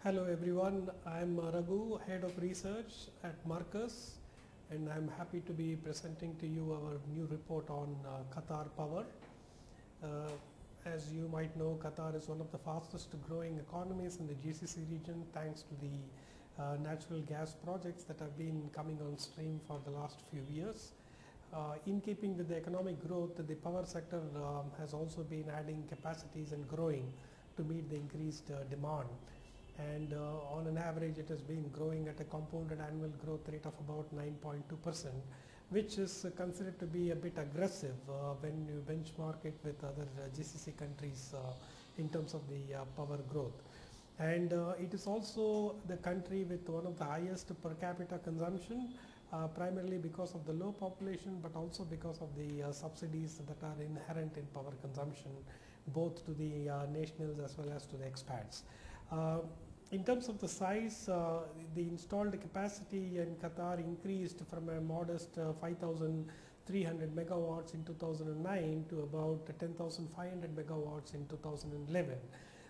Hello everyone, I am Raghu, Head of Research at Markaz, and I am happy to be presenting to you our new report on Qatar Power. As you might know, Qatar is one of the fastest growing economies in the GCC region thanks to the natural gas projects that have been coming on stream for the last few years. In keeping with the economic growth, the power sector has also been adding capacities and growing to meet the increased demand. And on an average it has been growing at a compounded annual growth rate of about 9.2%, which is considered to be a bit aggressive when you benchmark it with other GCC countries in terms of the power growth. And it is also the country with one of the highest per capita consumption, primarily because of the low population, but also because of the subsidies that are inherent in power consumption, both to the nationals as well as to the expats. In terms of the size, the installed capacity in Qatar increased from a modest 5,300 megawatts in 2009 to about 10,500 megawatts in 2011.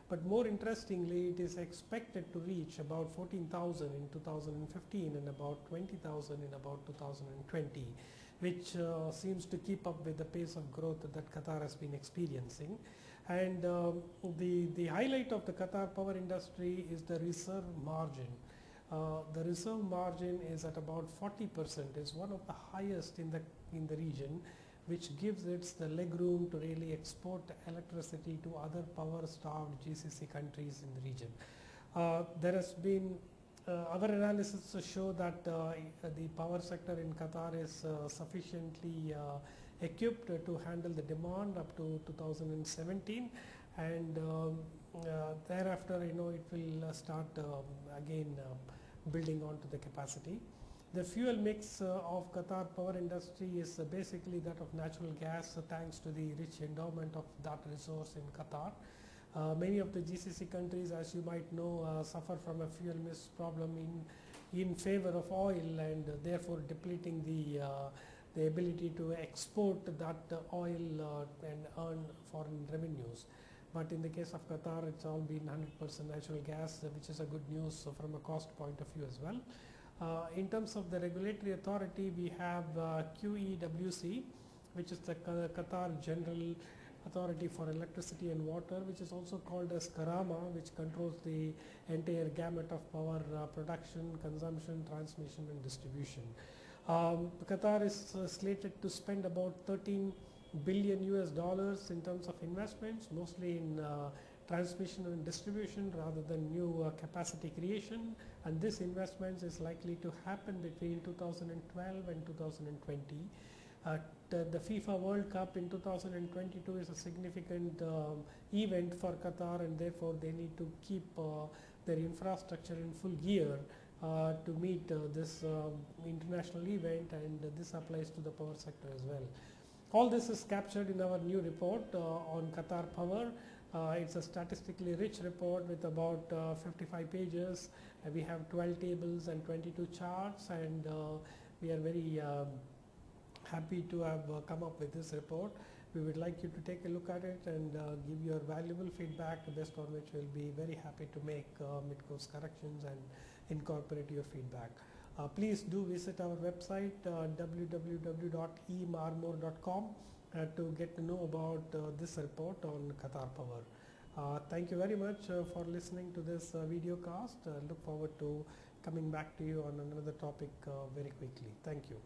But more interestingly, it is expected to reach about 14,000 in 2015 and about 20,000 in about 2020, which seems to keep up with the pace of growth that Qatar has been experiencing. And the highlight of the Qatar power industry is the reserve margin. The reserve margin is at about 40%, is one of the highest in the region, which gives it the leg room to really export electricity to other power-starved GCC countries in the region. There has been our analysis show that the power sector in Qatar is sufficiently equipped to handle the demand up to 2017, and thereafter it will start again building onto the capacity. The fuel mix of Qatar power industry is basically that of natural gas, thanks to the rich endowment of that resource in Qatar. Many of the GCC countries, as you might know, suffer from a fuel mix problem in favor of oil, and therefore depleting the ability to export that oil and earn foreign revenues. But in the case of Qatar, it's all been 100% natural gas, which is a good news from a cost point of view as well. In terms of the regulatory authority, we have QEWC, which is the Qatar General Authority for Electricity and Water, which is also called as Karama, which controls the entire gamut of power production, consumption, transmission and distribution. Qatar is slated to spend about 13 billion US dollars in terms of investments, mostly in transmission and distribution rather than new capacity creation, and this investment is likely to happen between 2012 and 2020. The FIFA World Cup in 2022 is a significant event for Qatar, and therefore they need to keep their infrastructure in full gear to meet this international event, and this applies to the power sector as well. All this is captured in our new report on Qatar Power. It's a statistically rich report with about 55 pages. We have 12 tables and 22 charts, and we are very happy to have come up with this report. We would like you to take a look at it and give your valuable feedback, based on which we'll be very happy to make mid-course corrections and incorporate your feedback. Please do visit our website www.emarmor.com to get to know about this report on Qatar Power. Thank you very much for listening to this video cast. Look forward to coming back to you on another topic very quickly. Thank you.